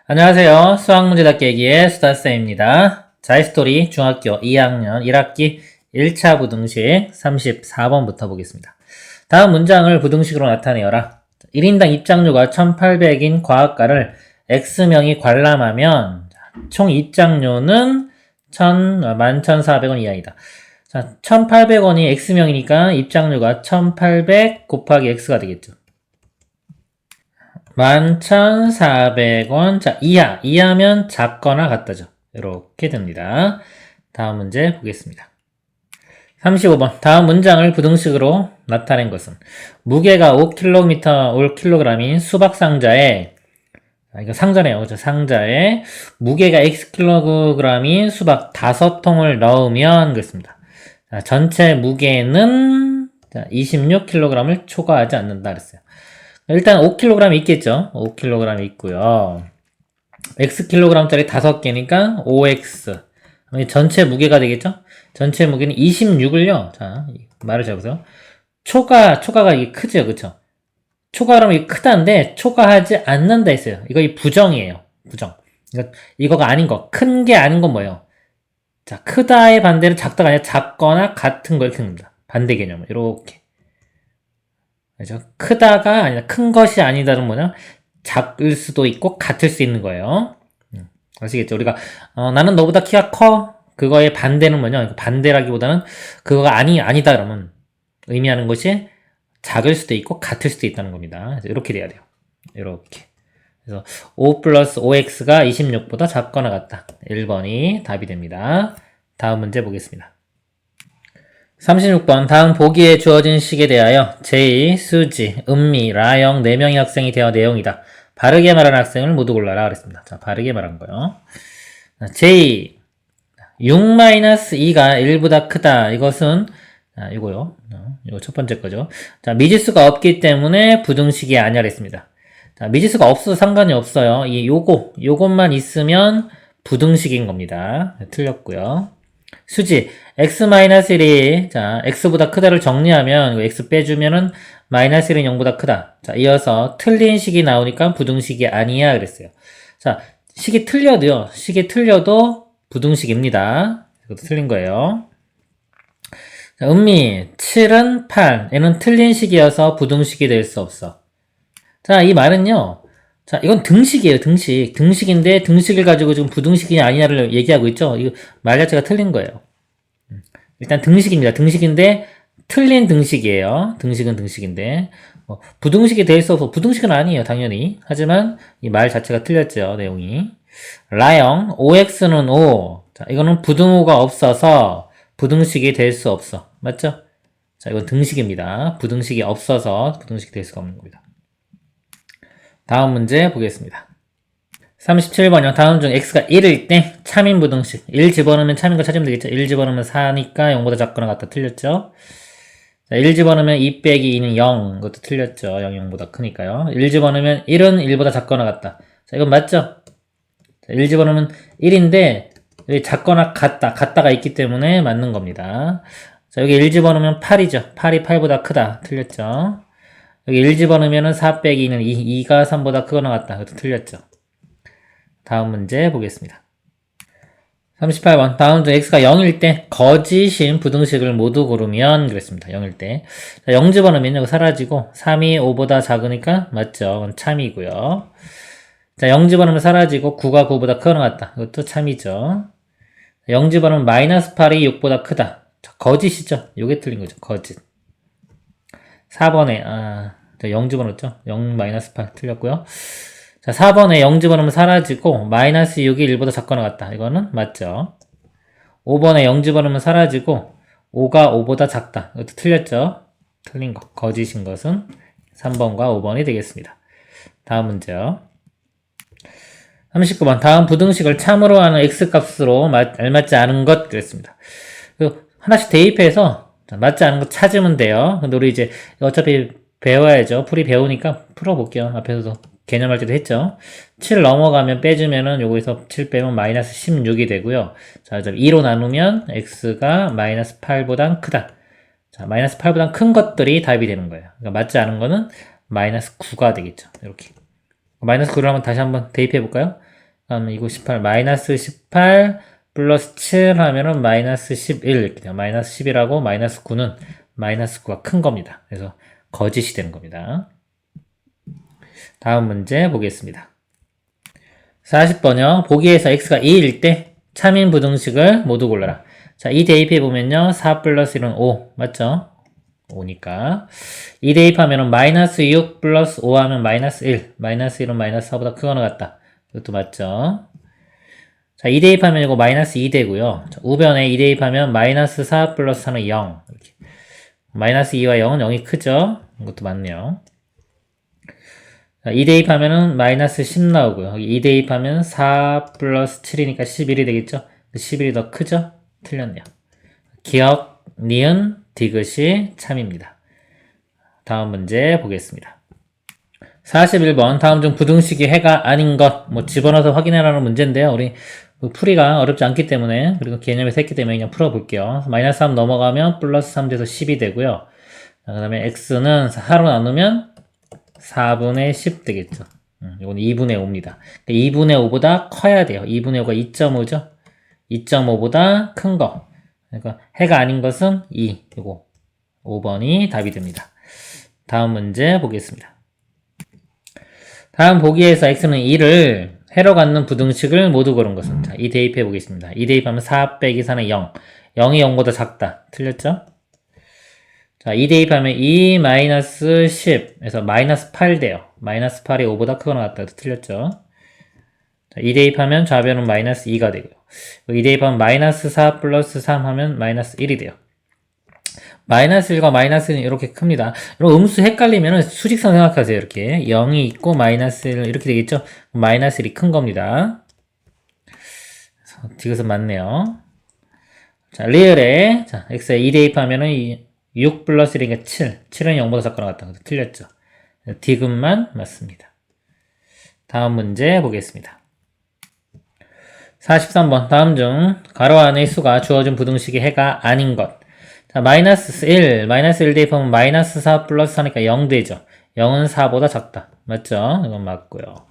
안녕하세요. 수학문제답 깨기의 수다쌤입니다. 자이스토리 중학교 2학년 1학기 1차 부등식 34번부터 보겠습니다. 다음 문장을 부등식으로 나타내어라. 1인당 입장료가 1800인 과학과를 X명이 관람하면 총 입장료는 11,400원 이하이다. 자, 1800원이 X명이니까 입장료가 1800 곱하기 X가 되겠죠. 11,400원. 자, 이하면 작거나 같다죠. 이렇게 됩니다. 다음 문제 보겠습니다. 35번. 다음 문장을 부등식으로 나타낸 것은 무게가 5kg인 수박 상자에 이거 상자네요. 그죠? 상자에 무게가 Xkg인 수박 5통을 넣으면 그랬습니다. 자, 전체 무게는 26kg을 초과하지 않는다 그랬어요. 일단 5kg 있겠죠. 5kg 있고요. Xkg짜리 5개니까 5X. 전체 무게가 되겠죠? 전체 무게는 26을요. 자, 말을 잘 보세요. 초과가 이게 크죠. 그쵸? 초과하면 이게 크다인데, 초과하지 않는다 했어요. 이거 부정이에요. 부정. 이거가 아닌 거. 큰 게 아닌 건 뭐예요? 자, 크다의 반대는 작다가 아니라 작거나 같은 걸 이렇게 씁니다. 반대 개념은. 이렇게. 그죠? 크다가 아니라 큰 것이 아니다는 뭐냐? 작을 수도 있고 같을 수 있는 거예요. 아시겠죠? 우리가 나는 너보다 키가 커. 그거의 반대는 뭐냐? 반대라기보다는 그거가 아니다 그러면 의미하는 것이 작을 수도 있고 같을 수도 있다는 겁니다. 이렇게 돼야 돼요. 이렇게. 그래서 5 플러스 5x가 26보다 작거나 같다. 1번이 답이 됩니다. 다음 문제 보겠습니다. 36번. 다음 보기에 주어진 식에 대하여 제이, 수지, 은미, 라영 4명의 학생이 대화 내용이다. 바르게 말한 학생을 모두 골라라 그랬습니다. 자, 바르게 말한 거요. 제이 6-2가 1보다 크다. 이것은 이거요. 이거 첫 번째 거죠. 자, 미지수가 없기 때문에 부등식이 아니라 했습니다. 자, 미지수가 없어도 상관이 없어요. 요것만 있으면 부등식인 겁니다. 틀렸고요. 수지 x-1이 자 x보다 크다를 정리하면 이거 x 빼주면은 마이너스 1은 0보다 크다. 자, 이어서 틀린 식이 나오니까 부등식이 아니야 그랬어요. 자, 식이 틀려도 부등식입니다. 이것도 틀린 거예요. 자, 은미 7은 8. 얘는 틀린 식이어서 부등식이 될 수 없어. 자, 이 말은요. 자, 이건 등식이에요. 등식인데 등식을 가지고 지금 부등식이 아니냐를 얘기하고 있죠. 이거 말 자체가 틀린 거예요. 일단 등식입니다. 등식인데 틀린 등식이에요. 등식은 등식인데 부등식이 될 수 없어. 부등식은 아니에요. 당연히. 하지만 이 말 자체가 틀렸죠. 내용이. 라영 5x는 5. 자, 이거는 부등호가 없어서 부등식이 될 수 없어. 맞죠? 자, 이건 등식입니다. 부등식이 없어서 부등식이 될 수가 없는 겁니다. 다음 문제 보겠습니다. 37번이요. 다음 중 x가 1일 때 참인 부등식. 1 집어넣으면 참인 거 찾으면 되겠죠. 1 집어넣으면 4니까 0보다 작거나 같다. 틀렸죠. 자, 1 집어넣으면 2 빼기 2는 0. 이것도 틀렸죠. 0이 0보다 크니까요. 1 집어넣으면 1은 1보다 작거나 같다. 자, 이건 맞죠? 자, 1 집어넣으면 1인데 여기 작거나 같다가 있기 때문에 맞는 겁니다. 자, 여기 1 집어넣으면 8이죠. 8이 8보다 크다. 틀렸죠. 여기 1 집어넣으면 4 빼기 2는 2가 3보다 크거나 같다. 이것도 틀렸죠. 다음 문제 보겠습니다. 38번. 다음 중 x가 0일 때 거짓인 부등식을 모두 고르면 그랬습니다. 0일 때. 자, 0 집어넣으면 이거 사라지고 3이 5보다 작으니까 맞죠. 그건 참이고요. 자, 0 집어넣으면 사라지고 9가 9보다 크거나 같다. 이것도 참이죠. 0 집어넣으면 마이너스 8이 6보다 크다. 자, 거짓이죠. 요게 틀린 거죠. 거짓. 4번에 0 집어넣었죠. 0 마이너스 8 틀렸고요. 자, 4번에 0 집어넣으면 사라지고 마이너스 6이 1보다 작거나 같다. 이거는 맞죠. 5번에 0 집어넣으면 사라지고 5가 5보다 작다. 이것도 틀렸죠. 틀린 거. 거짓인 것은 3번과 5번이 되겠습니다. 다음 문제요. 39번. 다음 부등식을 참으로 하는 x값으로 알맞지 않은 것 그랬습니다. 하나씩 대입해서 맞지 않은 거 찾으면 돼요. 근데 우리 이제 어차피 배워야죠. 풀이 배우니까 풀어볼게요. 앞에서도 개념할 때도 했죠. 7 넘어가면 빼주면은 요거에서 7 빼면 마이너스 16이 되고요. 자, 2로 나누면 x가 마이너스 8보다 크다. 자, 마이너스 8보다 큰 것들이 답이 되는 거예요. 그러니까 맞지 않은 거는 마이너스 9가 되겠죠. 이렇게. 마이너스 9를 한번 다시 한번 대입해 볼까요? 그러면 이거 18, 마이너스 18 플러스 7 하면은 마이너스 11 이렇게 돼요. 마이너스 10이라고 마이너스 9는 마이너스 9가 큰 겁니다. 그래서 거짓이 되는 겁니다. 다음 문제 보겠습니다. 40번이요. 보기에서 x가 2일 때 참인 부등식을 모두 골라라. 자, 2 대입해보면요. 4 플러스 1은 5. 맞죠? 5니까. 2 대입하면은 마이너스 6 플러스 5 하면 마이너스 1. 마이너스 1은 마이너스 4보다 크거나 같다. 이것도 맞죠? 자, 2 대입하면 이거 마이너스 2 되고요. 자, 우변에 2 대입하면 마이너스 4 플러스 4는 0. 이렇게. 마이너스 2와 0은 0이 크죠? 이것도 맞네요. 자, 2 대입하면은 마이너스 10 나오고요. 여기 2 대입하면 4 플러스 7이니까 11이 되겠죠? 11이 더 크죠? 틀렸네요. 기억, 니은, 디귿이 참입니다. 다음 문제 보겠습니다. 41번 다음 중 부등식이 해가 아닌 것 집어넣어서 확인해라는 문제인데요. 우리 풀이가 어렵지 않기 때문에 그리고 개념에서 했기 때문에 그냥 풀어볼게요. 마이너스 3 넘어가면 플러스 3 돼서 10이 되고요. 그 다음에 x는 4로 나누면 4분의 10 되겠죠. 이건 2분의 5입니다. 2분의 5보다 커야 돼요. 2분의 5가 2.5죠. 2.5보다 큰 거. 그러니까 해가 아닌 것은 2. 이거 5번이 답이 됩니다. 다음 문제 보겠습니다. 다음 보기에서 x는 2를 해로 갖는 부등식을 모두 고른 것은 자, 2 대입해 보겠습니다. 2 대입하면 4 빼기 4는 0. 0이 0보다 작다. 틀렸죠? 자, 2 대입하면 2 마이너스 10에서 마이너스 8 돼요. 마이너스 8이 5보다 크거나 같다. 틀렸죠? 자, 2 대입하면 좌변은 마이너스 2가 되고요. 2 대입하면 마이너스 4 플러스 3 하면 마이너스 1이 돼요. 마이너스 1과 마이너스 1은 이렇게 큽니다. 여러분 음수 헷갈리면 수직선 생각하세요. 이렇게 0이 있고 마이너스 1 이렇게 되겠죠? 마이너스 1이 큰 겁니다. 디귿은 맞네요. 자, 리을에 자, x에 2 대입하면은 6 플러스 1이니까 7. 7은 0보다 작거나 같다. 틀렸죠? 디귿만 맞습니다. 다음 문제 보겠습니다. 43번 다음 중 가로 안의 수가 주어진 부등식의 해가 아닌 것. 자, 마이너스 1 대입하면 마이너스 4 플러스 4니까 0 되죠. 0은 4보다 작다. 맞죠? 이건 맞고요.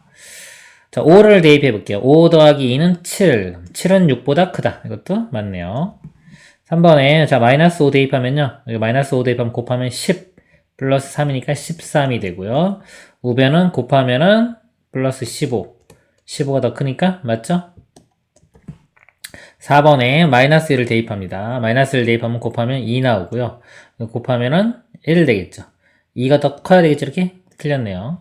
자, 5를 대입해 볼게요. 5 더하기 2는 7. 7은 6보다 크다. 이것도 맞네요. 3번에 자 마이너스 5 대입하면요. 여기 마이너스 5 대입하면 곱하면 10 플러스 3이니까 13이 되고요. 우변은 곱하면은 플러스 15. 15가 더 크니까 맞죠? 4번에 마이너스 1을 대입합니다. 마이너스 1 대입하면 곱하면 2 나오고요. 곱하면은 1 되겠죠. 2가 더 커야 되겠죠? 이렇게? 틀렸네요.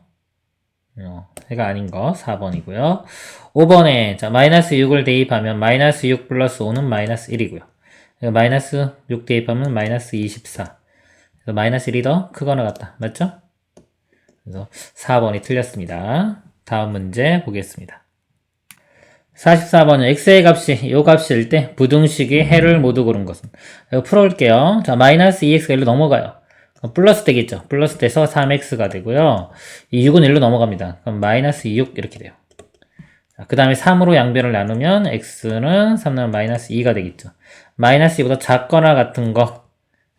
해가 아닌 거 4번이고요. 5번에 자 마이너스 6을 대입하면 마이너스 6 플러스 5는 마이너스 1이고요. 마이너스 6 대입하면 마이너스 24. 그래서 마이너스 1이 더 크거나 같다. 맞죠? 그래서 4번이 틀렸습니다. 다음 문제 보겠습니다. 44번은 x의 값이 요 값일 때 부등식의 해를 모두 고른 것은 이거 풀어볼게요. 자 마이너스 2x가 1로 넘어가요. 그럼 플러스 되겠죠. 플러스 돼서 3x가 되고요. 이 6은 1로 넘어갑니다. 그럼 마이너스 6 이렇게 돼요. 그 다음에 3으로 양변을 나누면 x는 3 나누면 마이너스 2가 되겠죠. 마이너스 2보다 작거나 같은 거.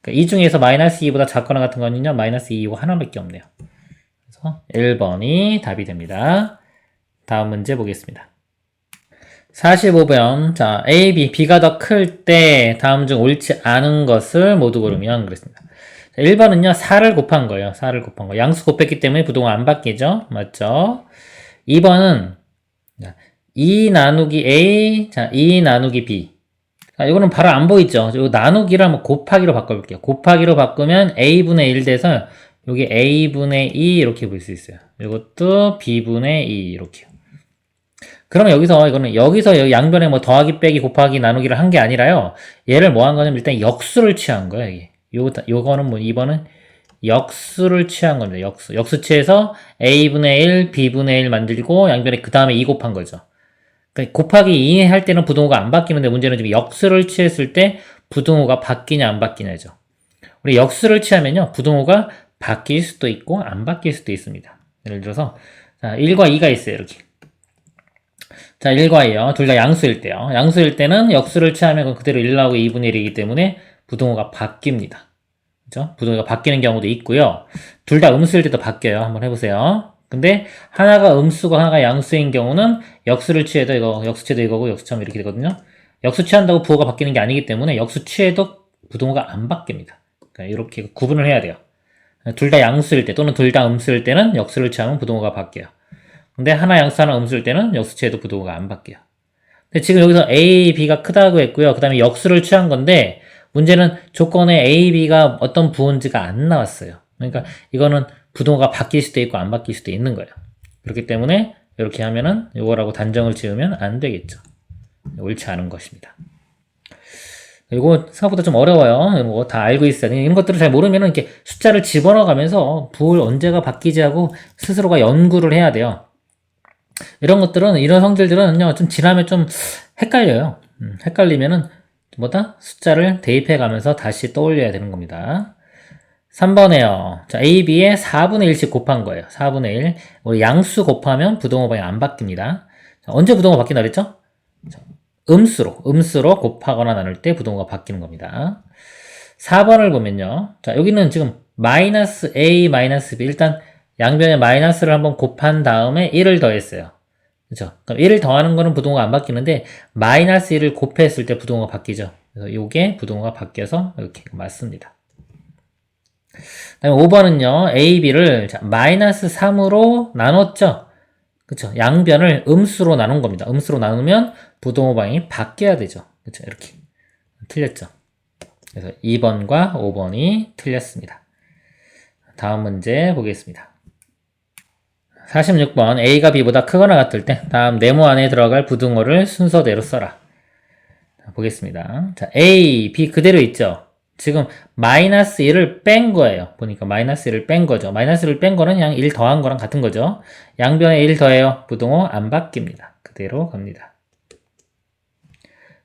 그러니까 이 중에서 마이너스 2보다 작거나 같은 거는요. 마이너스 2이고 하나밖에 없네요. 그래서 1번이 답이 됩니다. 다음 문제 보겠습니다. 45번. 자, A, B, B가 더 클 때 다음 중 옳지 않은 것을 모두 고르면 그랬습니다. 자, 1번은요. 4를 곱한 거예요. 4를 곱한 거. 양수 곱했기 때문에 부동은 안 바뀌죠. 맞죠? 2번은 2 나누기 A, 자, 2 나누기 B. 자, 이거는 바로 안 보이죠? 이거 나누기를 한번 곱하기로 바꿔볼게요. 곱하기로 바꾸면 A분의 1 돼서 여기 A분의 2 이렇게 볼 수 있어요. 이것도 B분의 2 이렇게요. 그러면 여기서 양변에 뭐 더하기, 빼기, 곱하기, 나누기를 한 게 아니라요. 얘를 뭐 한 거냐면 일단 역수를 취한 거예요. 이게. 요거는 뭐 2번은 역수를 취한 겁니다. 역수 취해서 A분의 1, B분의 1 만들고 양변에 그 다음에 2 곱한 거죠. 그러니까 곱하기 2 할 때는 부등호가 안 바뀌는데 문제는 지금 역수를 취했을 때 부등호가 바뀌냐 안 바뀌냐죠. 우리 역수를 취하면요. 부등호가 바뀔 수도 있고 안 바뀔 수도 있습니다. 예를 들어서 자, 1과 2가 있어요. 이렇게. 자, 1과 2요. 둘 다 양수일 때요. 양수일 때는 역수를 취하면 그대로 1 나오고 2분의 1이기 때문에 부등호가 바뀝니다. 그죠? 부등호가 바뀌는 경우도 있고요. 둘 다 음수일 때도 바뀌어요. 한번 해보세요. 근데 하나가 음수고 하나가 양수인 경우는 역수를 취해도 이거 역수 취해도 이거고 역수 취하면 이렇게 되거든요. 역수 취한다고 부호가 바뀌는 게 아니기 때문에 역수 취해도 부동호가 안 바뀝니다. 그러니까 이렇게 구분을 해야 돼요. 둘 다 양수일 때 또는 둘 다 음수일 때는 역수를 취하면 부동호가 바뀌어요. 근데 하나 양수 하나 음수일 때는 역수 취해도 부동호가 안 바뀌어요. 근데 지금 여기서 A, B가 크다고 했고요. 그 다음에 역수를 취한 건데 문제는 조건에 A, B가 어떤 부호인지가 안 나왔어요. 그러니까 이거는 부동호가 바뀔 수도 있고 안 바뀔 수도 있는 거예요. 그렇기 때문에 이렇게 하면은 이거라고 단정을 지으면 안 되겠죠. 옳지 않은 것입니다. 이거 생각보다 좀 어려워요. 이런 거 다 알고 있어요. 이런 것들을 잘 모르면은 이렇게 숫자를 집어넣어 가면서 부호를 언제가 바뀌지 하고 스스로가 연구를 해야 돼요. 이런 것들은, 이런 성질들은요, 좀 지나면 좀 헷갈려요. 헷갈리면은, 뭐다? 숫자를 대입해 가면서 다시 떠올려야 되는 겁니다. 3번에요. 자, A, B에 4분의 1씩 곱한 거예요. 4분의 1. 우리 양수 곱하면 부동호 방향 안 바뀝니다. 자, 언제 부동호 바뀐다 그랬죠? 자, 음수로 곱하거나 나눌 때 부동호가 바뀌는 겁니다. 4번을 보면요. 자, 여기는 지금 마이너스 A, 마이너스 B. 일단 양변에 마이너스를 한번 곱한 다음에 1을 더했어요. 그죠? 그럼 1을 더하는 거는 부동호가 안 바뀌는데 마이너스 1을 곱했을 때 부동호가 바뀌죠. 그래서 이게 부동호가 바뀌어서 이렇게 맞습니다. 다음에 5번은요. A, B를 마이너스 3으로 나눴죠. 그쵸? 양변을 음수로 나눈 겁니다. 음수로 나누면 부동호 방향이 바뀌어야 되죠. 그쵸? 이렇게. 틀렸죠. 그래서 2번과 5번이 틀렸습니다. 다음 문제 보겠습니다. 46번 A가 B보다 크거나 같을 때 다음 네모 안에 들어갈 부등호를 순서대로 써라. 자, 보겠습니다. 자, A, B 그대로 있죠. 지금 마이너스 1을 뺀 거예요. 보니까 마이너스 1을 뺀 거죠. 마이너스 1을 뺀 거는 그냥 1 더한 거랑 같은 거죠. 양변에 1 더해요. 부등호 안 바뀝니다. 그대로 갑니다.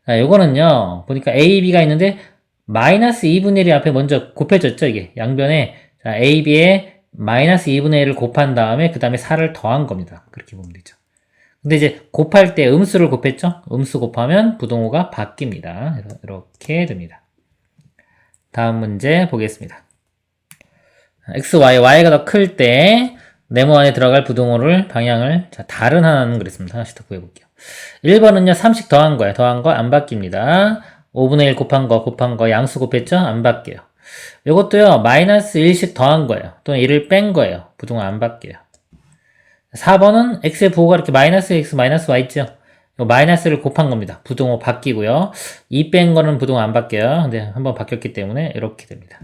자, 요거는요. 보니까 A, B가 있는데 마이너스 2분의 1이 앞에 먼저 곱해졌죠. 이게 양변에 자, A, B에 마이너스 2분의 1을 곱한 다음에 그 다음에 4를 더한 겁니다. 그렇게 보면 되죠. 근데 이제 곱할 때 음수를 곱했죠. 음수 곱하면 부동호가 바뀝니다. 그래서 이렇게 됩니다. 다음 문제 보겠습니다. x, y, y가 더 클 때 네모 안에 들어갈 부동호를 방향을 자, 다른 하나는 그랬습니다. 하나씩 더 구해볼게요. 1번은요 3씩 더한 거예요. 더한 거 안 바뀝니다. 5분의 1 곱한 거 양수 곱했죠? 안 바뀌어요. 이것도요 마이너스 1씩 더한 거예요. 또는 1을 뺀 거예요. 부동호 안 바뀌어요. 4번은 x의 부호가 이렇게 마이너스 x, 마이너스 y 있죠? 마이너스를 곱한 겁니다. 부동호 바뀌고요. 2 뺀 거는 부동호 안 바뀌어요. 근데 한번 바뀌었기 때문에 이렇게 됩니다.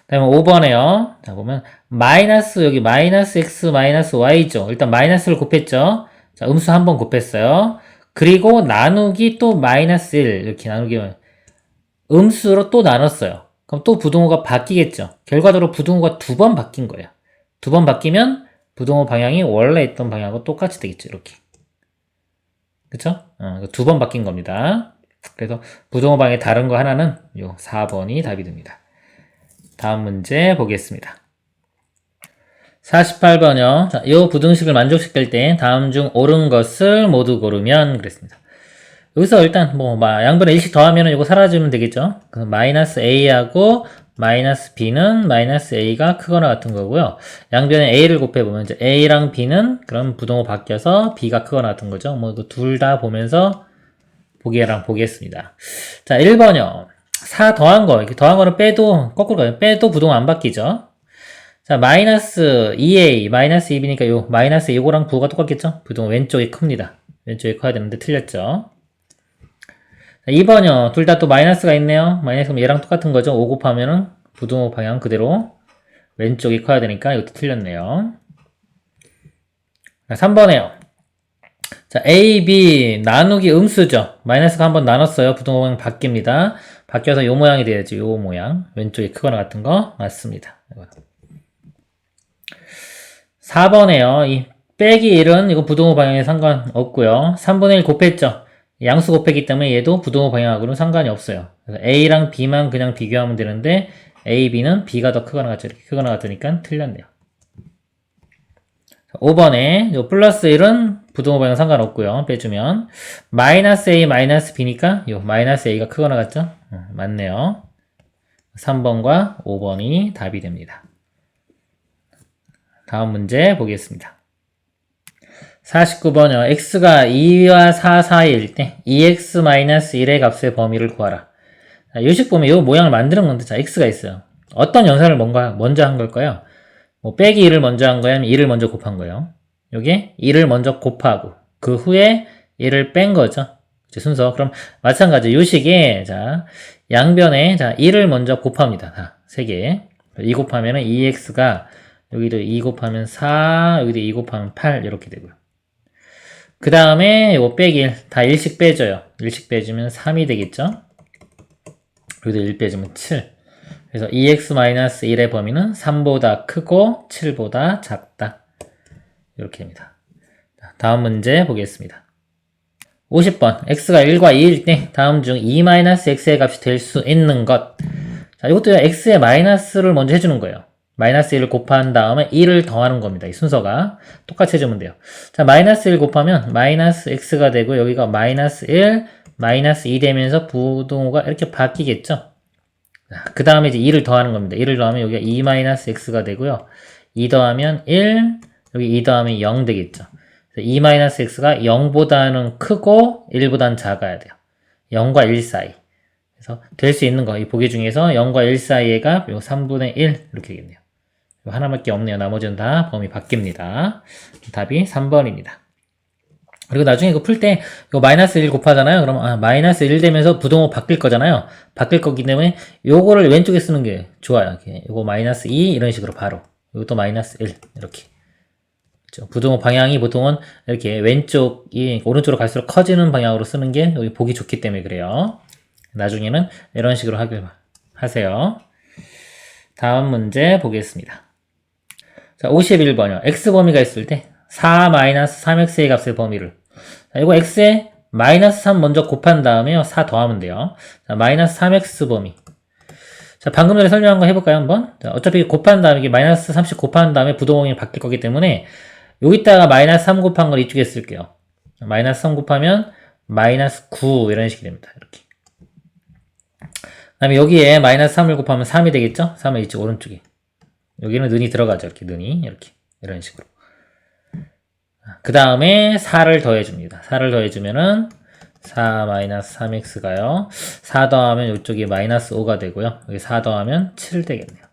다음에 5번에요. 자, 보면, 마이너스, 여기 마이너스 x, 마이너스 y죠. 일단 마이너스를 곱했죠. 자, 음수 한 번 곱했어요. 그리고 나누기 또 마이너스 1. 이렇게 나누기, 음수로 또 나눴어요. 그럼 또 부동호가 바뀌겠죠. 결과적으로 부동호가 두 번 바뀐 거예요. 두 번 바뀌면 부동호 방향이 원래 있던 방향하고 똑같이 되겠죠. 이렇게. 그쵸? 두 번 바뀐 겁니다. 그래서 부동호 방향이 다른 거 하나는 요 4번이 답이 됩니다. 다음 문제 보겠습니다. 48번이요. 자, 이 부등식을 만족시킬 때 다음 중 옳은 것을 모두 고르면 그랬습니다. 여기서 일단 뭐 양변에 1씩 더하면 이거 사라지면 되겠죠. 그래서 마이너스 a하고 마이너스 b는 마이너스 a가 크거나 같은 거고요. 양변에 a를 곱해보면 이제 a랑 b는 그럼 부동호 바뀌어서 b가 크거나 같은 거죠. 뭐 이거 둘 다 보면서 보기랑 보겠습니다. 자, 1번이요. 4 더한 거, 이렇게 더한 거는 빼도, 거꾸로 가요. 빼도 부동호 안 바뀌죠. 자, 마이너스 2a, 마이너스 2b니까 요, 마이너스 이거랑 부호가 똑같겠죠? 부동호 왼쪽이 큽니다. 왼쪽이 커야 되는데 틀렸죠. 자, 2번이요. 둘 다 또 마이너스가 있네요. 마이너스면 얘랑 똑같은 거죠. 5 곱하면은 부동호 방향 그대로 왼쪽이 커야 되니까 이것도 틀렸네요. 자, 3번에요. 자, A, B 나누기 음수죠. 마이너스가 한번 나눴어요. 부동호 방향 바뀝니다. 바뀌어서 요 모양이 돼야지. 요 모양. 왼쪽이 크거나 같은 거 맞습니다. 4번에요. 이 빼기 1은 이거 부동호 방향에 상관없고요. 3분의 1 곱했죠. 양수 곱했기 때문에 얘도 부동호 방향하고는 상관이 없어요. 그래서 A랑 B만 그냥 비교하면 되는데 A, B는 B가 더 크거나 같죠. 이렇게 크거나 같으니까 틀렸네요. 5번에 요 플러스 1은 부동호 방향 상관없고요. 빼주면 마이너스 A, 마이너스 B니까 요 마이너스 A가 크거나 같죠? 맞네요. 3번과 5번이 답이 됩니다. 다음 문제 보겠습니다. 49번이요. x가 2와 4 사이일 때 2x-1의 값의 범위를 구하라. 자, 요식 보면 이 모양을 만드는 건데, 자, x가 있어요. 어떤 연산을 먼저 한 걸까요? 뭐, 빼기 1을 먼저 한 거야? 아니면 2를 먼저 곱한 거예요? 여기 2를 먼저 곱하고, 그 후에 1을 뺀 거죠. 순서. 그럼, 마찬가지, 요식에, 자, 양변에, 자, 2를 먼저 곱합니다. 자, 3개. 2 곱하면은 2x가, 여기도 2 곱하면 4, 여기도 2 곱하면 8, 이렇게 되고요. 그 다음에, 요거 빼기 1, 다 1씩 빼줘요. 1씩 빼주면 3이 되겠죠? 여기도 1 빼주면 7. 그래서 2x-1의 범위는 3보다 크고 7보다 작다. 이렇게 됩니다. 다음 문제 보겠습니다. 50번. x가 1과 2일 때 다음 중 2-x의 값이 될 수 있는 것. 자, 이것도 x의 마이너스를 먼저 해주는 거예요. 마이너스 1을 곱한 다음에 1을 더하는 겁니다. 이 순서가 똑같이 해주면 돼요. 자, 마이너스 1 곱하면 마이너스 x가 되고, 여기가 마이너스 1, 마이너스 2 되면서 부동호가 이렇게 바뀌겠죠? 그 다음에 이제 2를 더하는 겁니다. 2를 더하면 여기가 2-x가 되고요. 2 더하면 1, 여기 2 더하면 0 되겠죠. 2-x가 0보다는 크고 1보다는 작아야 돼요. 0과 1 사이. 그래서 될 수 있는 거, 이 보기 중에서 0과 1 사이의 값, 요 3분의 1 이렇게 되겠네요. 하나밖에 없네요. 나머지는 다 범위 바뀝니다. 답이 3번입니다. 그리고 나중에 이거 풀 때 이거 마이너스 1 곱하잖아요. 그러면 마이너스 1 되면서 부동호 바뀔 거잖아요. 바뀔 거기 때문에 요거를 왼쪽에 쓰는 게 좋아요. 이렇게. 요거 마이너스 2 이런 식으로 바로. 이것도 마이너스 1 이렇게. 그렇죠? 부동호 방향이 보통은 이렇게 왼쪽이 오른쪽으로 갈수록 커지는 방향으로 쓰는 게 여기 보기 좋기 때문에 그래요. 나중에는 이런 식으로 하세요. 다음 문제 보겠습니다. 자, 51번이요. x범위가 있을 때 4-3x의 값의 범위를. 자, 이거 x에 마이너스 3 먼저 곱한 다음에요. 4 더하면 돼요. 자, 마이너스 3x 범위. 자, 방금 전에 설명한 거 해볼까요, 한번? 자, 어차피 곱한 다음에, 이게 마이너스 30 곱한 다음에 부동호이 바뀔 거기 때문에, 여기다가 마이너스 3 곱한 걸 이쪽에 쓸게요. 마이너스 3 곱하면 마이너스 9, 이런 식이 됩니다. 이렇게. 그 다음에 여기에 마이너스 3을 곱하면 3이 되겠죠? 3은 이쪽 오른쪽에. 여기는 는이 들어가죠. 이렇게 는이. 이렇게. 이런 식으로. 그 다음에 4를 더해줍니다. 4를 더해주면은 4-3x가요. 4 더하면 이쪽이 마이너스 5가 되고요. 여기 4 더하면 7 되겠네요.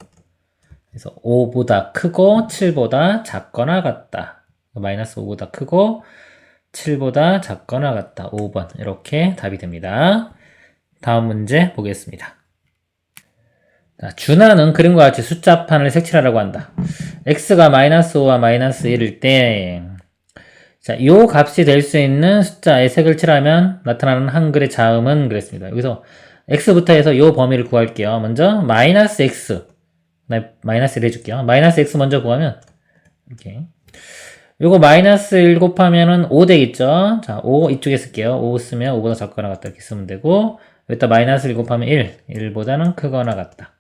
그래서 5보다 크고 7보다 작거나 같다. 마이너스 5보다 크고 7보다 작거나 같다. 5번. 이렇게 답이 됩니다. 다음 문제 보겠습니다. 자, 준하는 그림과 같이 숫자판을 색칠하라고 한다. x가 마이너스 5와 마이너스 1일 때, 자, 요 값이 될 수 있는 숫자에 색을 칠하면 나타나는 한글의 자음은 그랬습니다. 여기서 x부터 해서 요 범위를 구할게요. 먼저 마이너스 x, 마이너스 1 해줄게요. 마이너스 x 먼저 구하면 이렇게 요거 마이너스 1 곱하면은 5 되겠죠. 자, 5 이쪽에 쓸게요. 5 쓰면 5보다 작거나 같다 이렇게 쓰면 되고, 여기다 마이너스 1 곱하면 1, 1보다는 크거나 같다.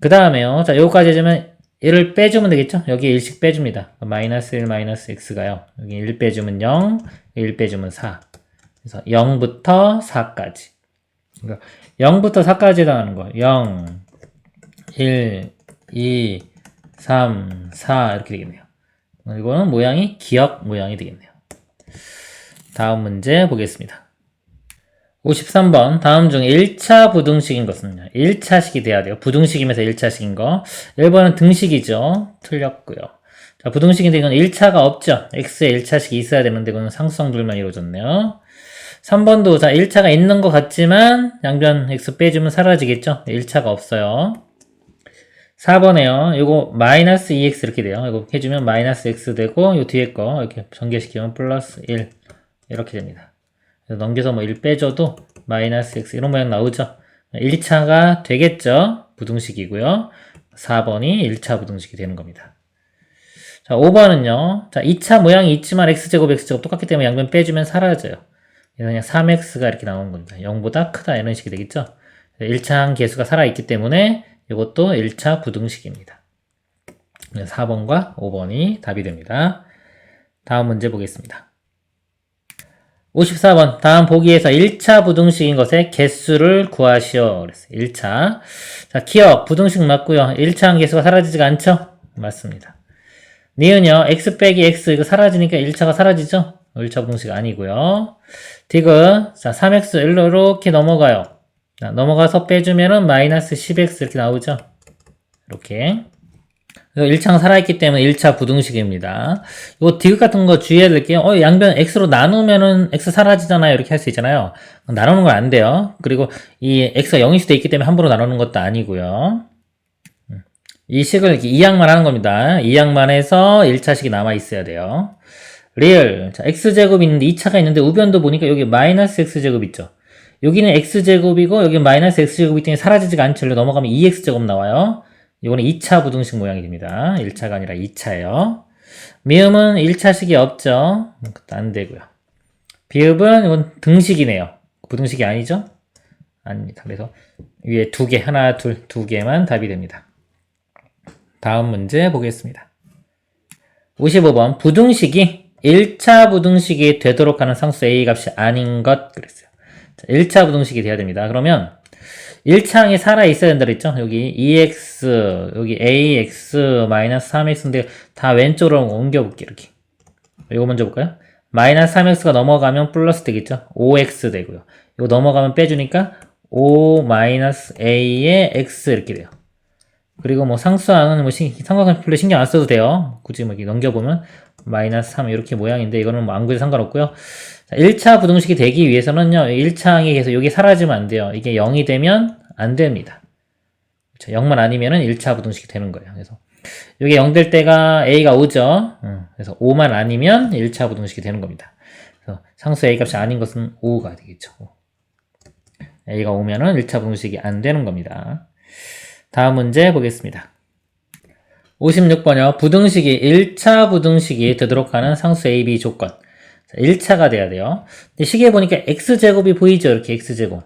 그 다음에요. 자, 요거까지 해주면 1을 빼주면 되겠죠? 여기에 1씩 빼줍니다. 마이너스 1 마이너스 x가요. 여기 1 빼주면 0, 1 빼주면 4. 그래서 0부터 4까지. 그러니까 0부터 4까지 해당하는 거. 0, 1, 2, 3, 4 이렇게 되겠네요. 이거는 모양이 기역 모양이 되겠네요. 다음 문제 보겠습니다. 53번. 다음 중 1차 부등식인 것은요. 1차식이 돼야 돼요. 부등식이면서 1차식인 거. 1번은 등식이죠. 틀렸고요. 자, 부등식인데 이건 1차가 없죠. x에 1차식이 있어야 되는데 이거는 상수성들만 이루어졌네요. 3번도 자 1차가 있는 것 같지만 양변 x 빼주면 사라지겠죠. 1차가 없어요. 4번에요. 이거 마이너스 2x 이렇게 돼요. 이거 해주면 마이너스 x 되고 요 뒤에 거 이렇게 전개시키면 플러스 1 이렇게 됩니다. 넘겨서 뭐 1 빼줘도 마이너스 x 이런 모양 나오죠. 1차가 되겠죠. 부등식이고요. 4번이 1차 부등식이 되는 겁니다. 자, 5번은요. 자, 2차 모양이 있지만 x제곱 x제곱 똑같기 때문에 양변 빼주면 사라져요. 그래서 그냥 3x가 이렇게 나오는 겁니다. 0보다 크다 이런 식이 되겠죠. 1차 개수가 살아있기 때문에 이것도 1차 부등식입니다. 4번과 5번이 답이 됩니다. 다음 문제 보겠습니다. 54번. 다음 보기에서 1차 부등식인 것의 개수를 구하시오. 그랬어요. 1차. 자, 기억. 부등식 맞고요. 1차 한 개수가 사라지지가 않죠? 맞습니다. 니은요, x 빼기 x 이거 사라지니까 1차가 사라지죠? 1차 부등식 아니고요. 디귿, 자, 3x 일로 이렇게 넘어가요. 자, 넘어가서 빼주면은 마이너스 10x 이렇게 나오죠? 이렇게. 1차가 살아있기 때문에 1차 부등식입니다. 이거 디귿 같은 거 주의해야 될게요. 양변 x로 나누면은 x 사라지잖아요. 이렇게 할 수 있잖아요. 나누는 건 안 돼요. 그리고 이 x가 0일 수도 있기 때문에 함부로 나누는 것도 아니고요. 이 식을 이렇게 이항만 하는 겁니다. 이항만 해서 1차식이 남아있어야 돼요. 리얼. 자, x제곱이 있는데 2차가 있는데 우변도 보니까 여기 마이너스 x제곱 있죠. 여기는 x제곱이고 여기 마이너스 x제곱이기 때문에 사라지지가 않죠. 일로 넘어가면 2x제곱 나와요. 이거는 2차 부등식 모양이 됩니다. 1차가 아니라 2차예요. 미음은 1차식이 없죠. 그것도 안 되고요. 비읍은 이건 등식이네요. 부등식이 아니죠? 아닙니다. 그래서 위에 두 개, 하나, 둘, 두 개만 답이 됩니다. 다음 문제 보겠습니다. 55번 부등식이 1차 부등식이 되도록 하는 상수 A 값이 아닌 것 그랬어요. 자, 1차 부등식이 돼야 됩니다. 그러면 1차항이 살아있어야 된다 그랬죠? 여기 2x, 여기 ax, 마이너스 3x인데 다 왼쪽으로 옮겨볼게요. 이렇게. 이거 먼저 볼까요? 마이너스 3x가 넘어가면 플러스 되겠죠? 5x 되고요. 이거 넘어가면 빼주니까 5 마이너스 a의 x 이렇게 돼요. 그리고 뭐 상수항은 뭐 삼각형 별로 신경 안 써도 돼요. 굳이 뭐 이렇게 넘겨보면 마이너스 3 이렇게 모양인데 이거는 뭐 안 그래도 상관없고요. 자, 1차 부등식이 되기 위해서는요. 1차항이 계속 여기 사라지면 안 돼요. 이게 0이 되면 안 됩니다. 그렇죠? 0만 아니면은 1차 부등식이 되는 거예요. 그래서 이게 0 될 때가 a가 5죠. 그래서 5만 아니면 1차 부등식이 되는 겁니다. 그래서 상수 a 값이 아닌 것은 5가 되겠죠. a가 5면은 1차 부등식이 안 되는 겁니다. 다음 문제 보겠습니다. 56번이요. 부등식이 1차 부등식이 되도록 하는 상수 a, b 조건. 1차가 돼야 돼요. 근데 시계에 보니까 x제곱이 보이죠? 이렇게 x제곱.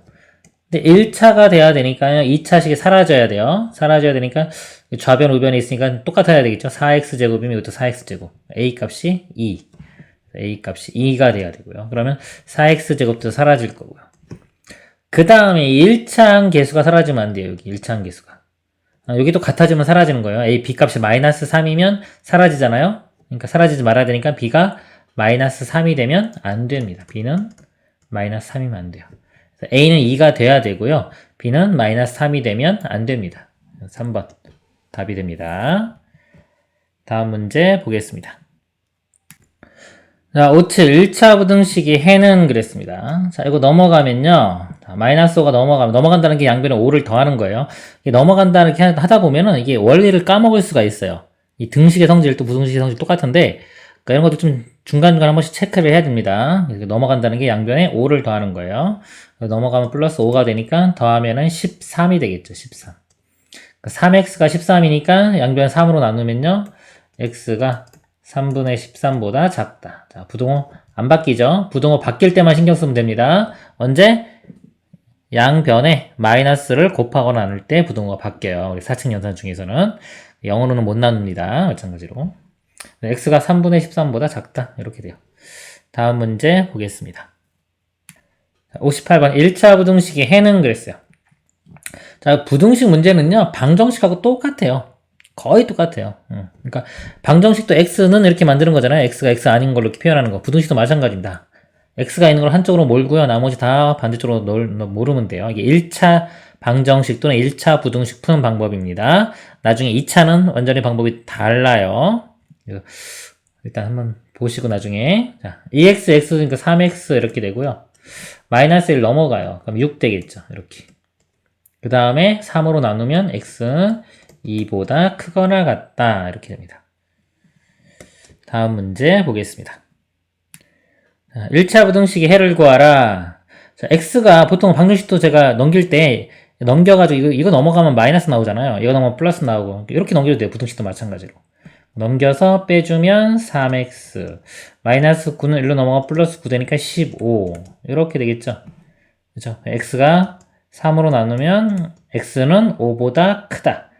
근데 1차가 돼야 되니까요. 2차식이 사라져야 돼요. 사라져야 되니까 좌변, 우변에 있으니까 똑같아야 되겠죠? 4x제곱이면 이것도 4x제곱. a 값이 2. a 값이 2가 돼야 되고요. 그러면 4x제곱도 사라질 거고요. 그 다음에 1차항 개수가 사라지면 안 돼요. 여기 1차항 개수가. 여기도 같아지면 사라지는 거예요. a, b 값이 마이너스 3이면 사라지잖아요. 그러니까 사라지지 말아야 되니까 b가 마이너스 3이 되면 안 됩니다. b는 마이너스 3이면 안 돼요. a는 2가 돼야 되고요. b는 마이너스 3이 되면 안 됩니다. 3번 답이 됩니다. 다음 문제 보겠습니다. 자, 57 1차 부등식이 해는 그랬습니다. 자, 이거 넘어가면요. 마이너스 5가 넘어간다는 게 양변에 5를 더하는 거예요. 이게 넘어간다는 게 하다 보면은 이게 원리를 까먹을 수가 있어요. 이 등식의 성질 또 부등식의 성질 똑같은데, 그러니까 이런 것도 좀 중간중간 한 번씩 체크를 해야 됩니다. 넘어간다는 게 양변에 5를 더하는 거예요. 넘어가면 플러스 5가 되니까 더하면은 13이 되겠죠. 13. 그러니까 3x가 13이니까 양변 3으로 나누면요. x가 3분의 13보다 작다. 자, 부등호 안 바뀌죠? 부등호 바뀔 때만 신경 쓰면 됩니다. 언제? 양변에 마이너스를 곱하거나 나눌 때 부등호가 바뀌어요. 우리 사칙 연산 중에서는 0으로는 못 나눕니다. 마찬가지로. x가 3분의 13보다 작다. 이렇게 돼요. 다음 문제 보겠습니다. 58번 1차 부등식이 해는 그랬어요. 자, 부등식 문제는요. 방정식하고 똑같아요. 거의 똑같아요. 그러니까 방정식도 x는 이렇게 만드는 거잖아요. x가 x 아닌 걸로 이렇게 표현하는 거. 부등식도 마찬가지입니다. x가 있는 걸 한쪽으로 몰고요. 나머지 다 반대쪽으로 모르면 돼요. 이게 1차 방정식 또는 1차 부등식 푸는 방법입니다. 나중에 2차는 완전히 방법이 달라요. 일단 한번 보시고 나중에 자, 2x, x니까 3x 이렇게 되고요. 마이너스 1 넘어가요. 그럼 6 되겠죠. 이렇게. 그 다음에 3으로 나누면 x는 2보다 크거나 같다. 이렇게 됩니다. 다음 문제 보겠습니다. 자, 1차 부등식의 해를 구하라. 자, x가 보통 방정식도 제가 넘길 때 넘겨가지고 이거 넘어가면 마이너스 나오잖아요. 이거 넘어가면 플러스 나오고 이렇게 넘겨도 돼요. 부등식도 마찬가지로. 넘겨서 빼주면 3x 마이너스 9는 1로 넘어가 플러스 9 되니까 15 이렇게 되겠죠. 그렇죠? x가 3으로 나누면 x는 5보다 크다.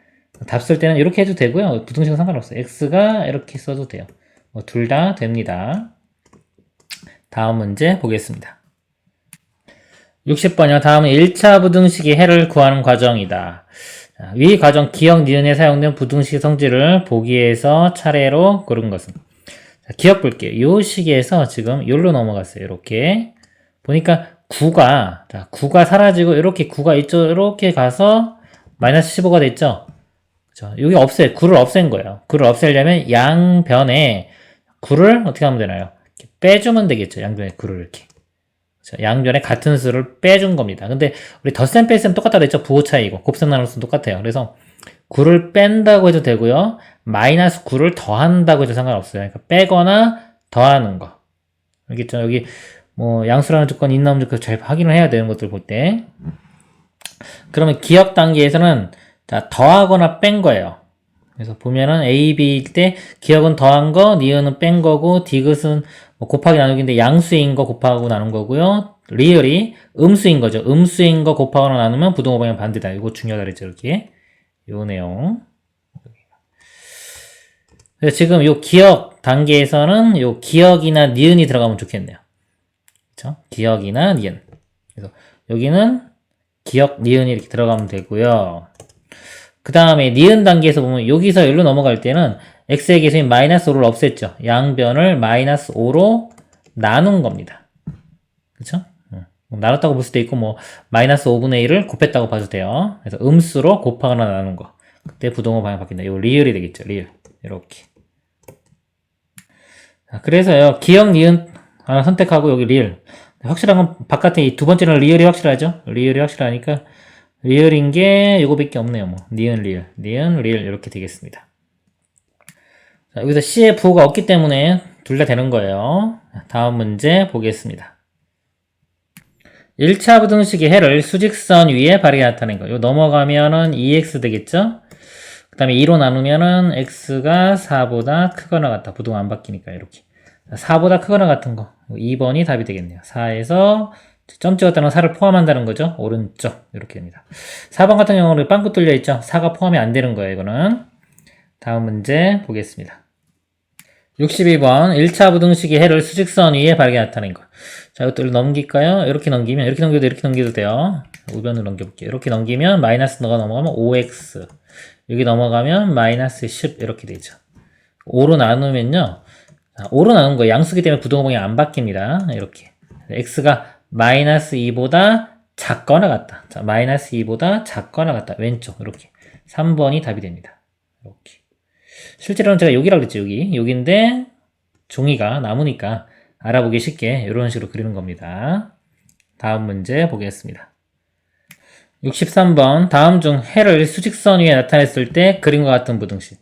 답 쓸 때는 이렇게 해도 되고요. 부등식은 상관없어요. x가 이렇게 써도 돼요. 뭐 둘 다 됩니다. 다음 문제 보겠습니다. 60번이요. 다음은 1차 부등식의 해를 구하는 과정이다. 자, 위 과정 기역, 니은에 사용된 부등식 성질을 보기에서 차례로 고른 것은. 자, 기억 볼게요. 요 식에서 지금 여기로 넘어갔어요. 이렇게. 보니까 9가 사라지고, 이렇게 9가 이쪽, 이렇게 가서 마이너스 15가 됐죠? 그죠? 여기 없애, 9를 없앤 거예요. 9를 없애려면 양변에 9를 어떻게 하면 되나요? 이렇게 빼주면 되겠죠. 양변에 9를 이렇게. 그죠? 양변에 같은 수를 빼준 겁니다. 근데 우리 덧셈 뺄셈 똑같다 그랬죠? 부호 차이고, 곱셈 나눗셈 똑같아요. 그래서 9를 뺀다고 해도 되고요. 마이너스 9를 더한다고 해도 상관없어요. 그러니까 빼거나 더하는 거. 알겠죠? 여기 뭐 양수라는 조건이 있나 없는지 잘 확인을 해야 되는 것들 볼 때. 그러면 기억 단계에서는 자, 더하거나 뺀 거예요. 그래서 보면은 A, B일 때 기억은 더한 거, 니은은 뺀 거고, 디귿은 뭐 곱하기 나누기인데 양수인 거 곱하고 나눈 거고요. 리을이 음수인 거죠. 음수인 거 곱하거나 나누면 부등호 방향 반대다. 이거 중요하다 그랬죠. 이렇게. 요 내용. 그래서 지금 요 기억 단계에서는 요 기억이나 니은이 들어가면 좋겠네요. 그쵸? 기억이나 니은. 그래서 여기는 기억, 니은이 이렇게 들어가면 되고요. 그 다음에 니은 단계에서 보면 여기서 여기로 넘어갈 때는 x의 계수인 마이너스 5를 없앴죠. 양변을 마이너스 5로 나눈 겁니다. 그쵸? 나눴다고 볼 수도 있고 뭐 마이너스 5분의 1을 곱했다고 봐도 돼요. 그래서 음수로 곱하거나 나눈 거. 그때 부등호 방향 바뀐다. 요 리을이 되겠죠. 리을. 이렇게. 그래서요. 기억, 니은 하나 선택하고 여기 리을. 확실한 건 바깥에 이 두 번째는 리을이 확실하죠. 리을이 확실하니까 리을인 게 요거밖에 없네요. 뭐 니은 리을, 니은 리을 이렇게 되겠습니다. 자, 여기서 C의 부호가 없기 때문에 둘 다 되는 거예요. 다음 문제 보겠습니다. 1차 부등식의 해를 수직선 위에 바르게 나타낸 거. 요 넘어가면은 2x 되겠죠? 그 다음에 2로 나누면은 x가 4보다 크거나 같다. 부등호 안 바뀌니까 이렇게. 4보다 크거나 같은 거. 2번이 답이 되겠네요. 4에서 점 찍었다는 건 4를 포함한다는 거죠. 오른쪽 이렇게 됩니다. 4번 같은 경우는 빵꾸 뚫려 있죠. 4가 포함이 안 되는 거예요. 이거는. 다음 문제 보겠습니다. 62번 1차 부등식의 해를 수직선 위에 바르게 나타낸 거. 자, 이것들을 넘길까요? 이렇게 넘기면 이렇게 넘겨도 이렇게 넘겨도 돼요. 우변으로 넘겨볼게요. 이렇게 넘기면 마이너스가 넘어가면 5x, 여기 넘어가면 마이너스 10 이렇게 되죠. 5로 나누면요. 5로 나눈 거 양수기 때문에 부등호 방향이 안 바뀝니다. 이렇게 x가 마이너스 2보다 작거나 같다. 자, 마이너스 2보다 작거나 같다. 왼쪽 이렇게 3번이 답이 됩니다. 이렇게. 실제로는 제가 여기라고 그랬죠. 여기인데 종이가 나무니까 알아보기 쉽게 이런 식으로 그리는 겁니다. 다음 문제 보겠습니다. 63번 다음 중 해를 수직선 위에 나타냈을 때 그림과 같은 부등식.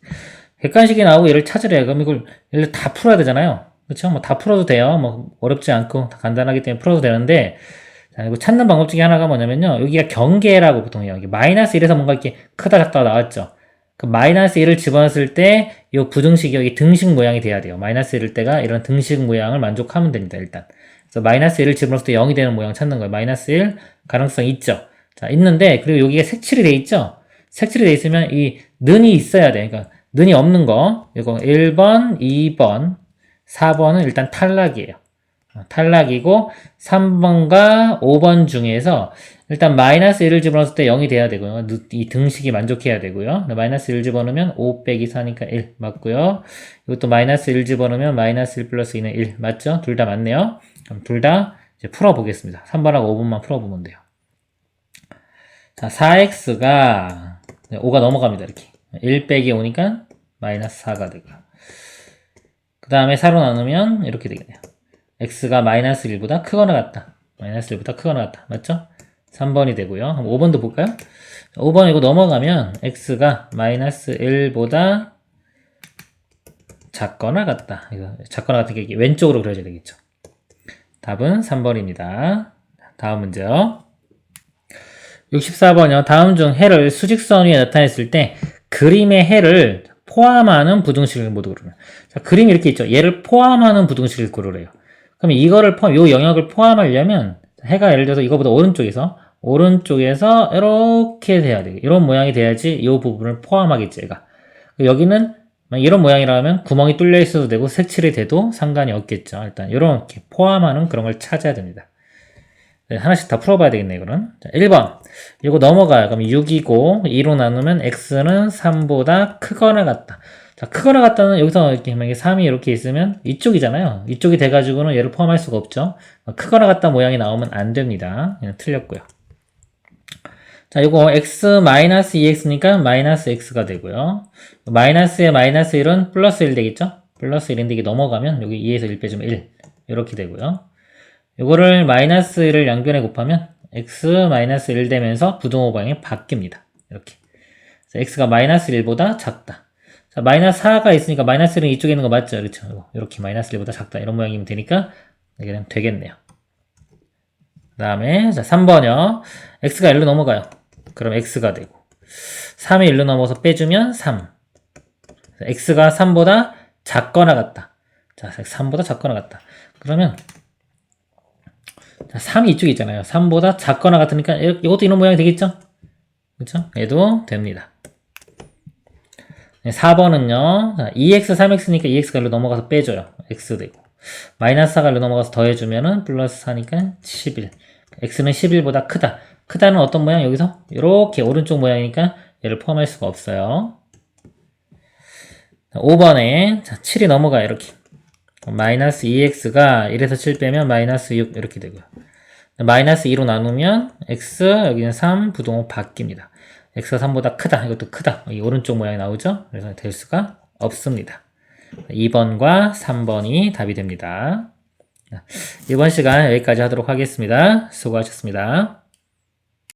객관식이 나오고 얘를 찾으래요. 그럼 이걸 다 풀어야 되잖아요. 그렇죠? 뭐 다 풀어도 돼요. 뭐 어렵지 않고 다 간단하기 때문에 풀어도 되는데, 자, 이거 찾는 방법 중에 하나가 뭐냐면요. 여기가 경계라고 보통 해요. 마이너스 1에서 뭔가 이렇게 크다 작다가 나왔죠. 그 마이너스 1을 집어넣었을 때 이 부등식이 여기 등식 모양이 돼야 돼요. 마이너스 1일 때가 이런 등식 모양을 만족하면 됩니다. 일단. 그래서 마이너스 1을 집어넣었을 때 0이 되는 모양 찾는 거예요. 마이너스 1 가능성 있죠. 자, 있는데 그리고 여기가 색칠이 돼 있죠. 색칠이 돼 있으면 이 는이 있어야 돼. 그러니까 는이 없는 거. 이거 1번, 2번, 4번은 일단 탈락이에요. 탈락이고 3번과 5번 중에서 일단 마이너스 1을 집어넣었을 때 0이 돼야 되고요. 이 등식이 만족해야 되고요. 마이너스 1 집어넣으면 5 빼기 4니까 1 맞고요. 이것도 마이너스 1 집어넣으면 마이너스 1 플러스 2는 1 맞죠? 둘 다 맞네요. 그럼 둘 다 이제 풀어보겠습니다. 3번하고 5번만 풀어보면 돼요. 자, 4x가 5가 넘어갑니다. 이렇게 1 빼기 5니까 마이너스 4가 되고요. 그 다음에 4로 나누면 이렇게 되겠네요. x가 마이너스 1보다 크거나 같다. 마이너스 1보다 크거나 같다. 맞죠? 3번이 되고요. 한번 5번도 볼까요? 5번 이거 넘어가면 x가 마이너스 1보다 작거나 같다. 이거 작거나 같은 게 왼쪽으로 그려져야 되겠죠. 답은 3번입니다. 다음 문제요. 64번이요. 다음 중 해를 수직선 위에 나타냈을 때 그림의 해를 포함하는 부등식을 모두 고르면. 자, 그림이 이렇게 있죠. 얘를 포함하는 부등식을 고르래요. 그럼 이거를 요 영역을 포함하려면 해가 예를 들어서 이거보다 오른쪽에서 이렇게 돼야 돼요. 이런 모양이 돼야지 이 부분을 포함하겠지, 얘가. 여기는 이런 모양이라면 구멍이 뚫려 있어도 되고 색칠이 돼도 상관이 없겠죠. 일단 이렇게 포함하는 그런 걸 찾아야 됩니다. 네, 하나씩 다 풀어봐야 되겠네, 이거는. 자, 1번. 이거 넘어가요. 그럼 6이고, 2로 나누면 x는 3보다 크거나 같다. 자, 크거나 같다는 여기서 이렇게 만약에 3이 이렇게 있으면 이쪽이잖아요. 이쪽이 돼가지고는 얘를 포함할 수가 없죠. 크거나 같다 모양이 나오면 안 됩니다. 그냥 틀렸고요. 자, 이거 x-2x니까 마이너스 x가 되고요. 마이너스에 마이너스 1은 플러스 1 되겠죠? 플러스 1인데 이게 넘어가면 여기 2에서 1 빼주면 1. 이렇게 되고요. 이거를 마이너스 1을 양변에 곱하면 x 마이너스 1 되면서 부등호 방향이 바뀝니다. 이렇게. x가 마이너스 1보다 작다. 자, 마이너스 4가 있으니까 마이너스 1은 이쪽에 있는 거 맞죠? 그렇죠? 이렇게 마이너스 1보다 작다. 이런 모양이면 되니까 그냥 되겠네요. 그 다음에 자 3번이요. x가 1로 넘어가요. 그럼 x가 되고 3이 1로 넘어서 빼주면 3. x가 3보다 작거나 같다. 자, 3보다 작거나 같다. 그러면 3이 이쪽에 있잖아요. 3보다 작거나 같으니까 이것도 이런 모양이 되겠죠? 그렇죠? 얘도 됩니다. 4번은요. 2x, 3x니까 2x가 1로 넘어가서 빼줘요. x 되고. 마이너스 4가 1로 넘어가서 더해주면은 플러스 4니까 11. x는 11보다 크다. 크다는 어떤 모양? 여기서 이렇게 오른쪽 모양이니까 얘를 포함할 수가 없어요. 5번에 7이 넘어가요. 이렇게. 마이너스 2x가 1에서 7 빼면 마이너스 6 이렇게 되고요. 마이너스 2로 나누면 x 여기는 3 부등호 바뀝니다. x가 3보다 크다. 이것도 크다. 이 오른쪽 모양이 나오죠? 그래서 될 수가 없습니다. 2번과 3번이 답이 됩니다. 이번 시간 여기까지 하도록 하겠습니다. 수고하셨습니다.